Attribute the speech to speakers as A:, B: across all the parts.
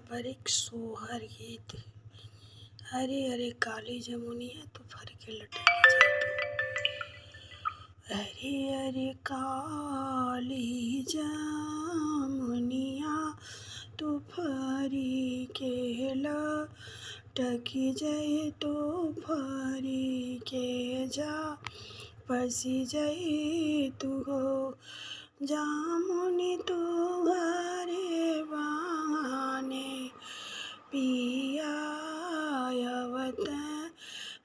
A: पारंपरिक सोहर गीत। अरे अरे काली जमुनिया तू फर के लटक जा। अरे अरे काली जमुनिया तू फरी के लटक जाए तो फरी के जा पसी जाए तू हो जामुनी तू घरे बहाने पिया आवत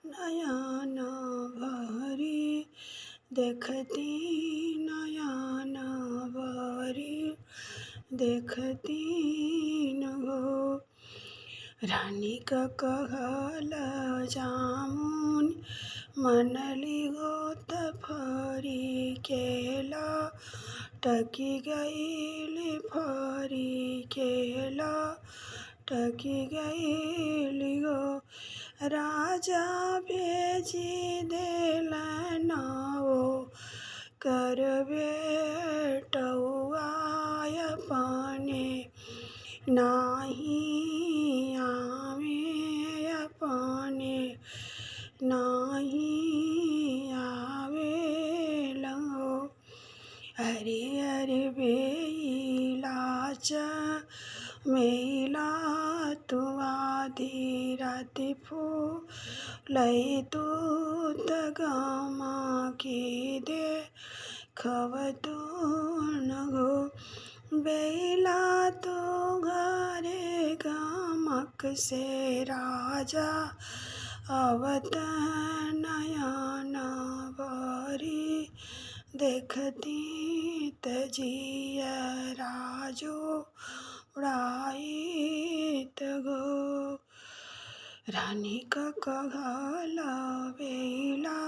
A: नयन भरी देखती नयन भरी देखती न हो। रानी का कहल जामुन मनली गोत फरी केला टकी गईली फरी केला टकी गईली गो। राजा भेजी देलन वो कर बेटौआ अपने नाही आवे अपने नाही आवे लो। अरे अरे बेइलाच मेला तू आधी राती फूलई तू तगमा की दे खवतू न गो। बेला तो घरे गमक से राजा अवत नयन भरी देखती तजिया राजो उड़ाइत गो। रानी का कहल बेला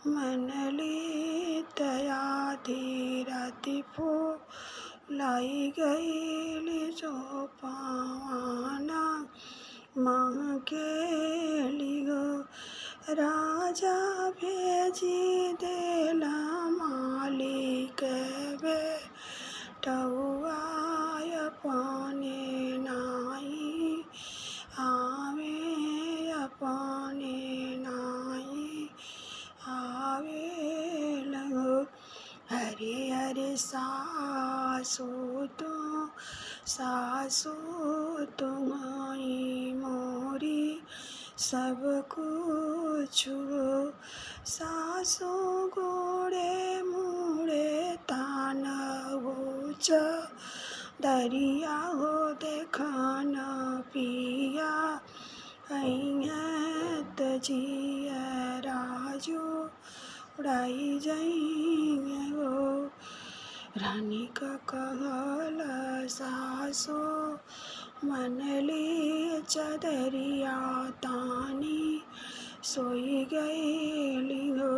A: मनली तयाधी राती फूलाई गईली जो पावाना महकेली गो। राजा भेजी देला मालिक बेटौआ अपने नाही आवे अपने नाही आवे लगो। अरे अरे सासू तुम्हारी मोरी सब कुछ हो। सासू गोड़े मुड़े तान गोच दरिया हो देखन पिया तजिया राजो उड़ाई जाइए हो। रानी का कहल सासो मनली चदरिया तानी सोई गईली हो।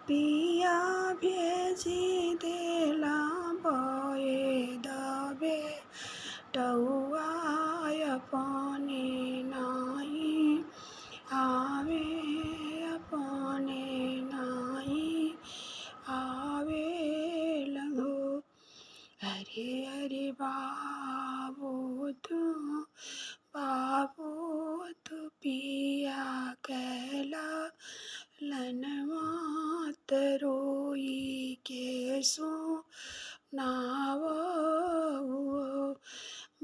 A: पिया भेजी देला बये दबे टौआ अपने नाही आवे अपने नाही आवे लगो। अरे अरे बाबू तू पिया कैला लनमात रोई के सो नाव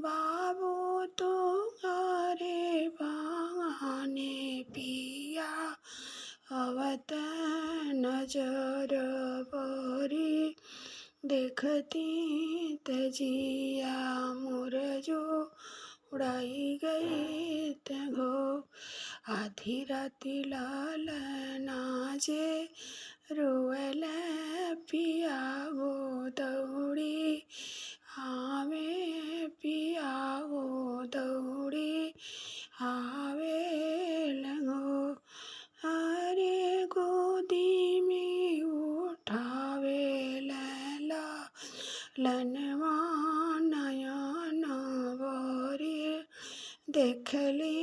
A: बाबू तो घरे बहाने पिया अवत नजर बरी देखती तजिया मोर जो उड़ाई गई तगो। आधी राती लाल नाजे रोएल पिया गो दौड़ी आवे पिया गो दौड़ी आवे लगो। अरे गोदी में उठावे लैला लनवा नयन भरी देखली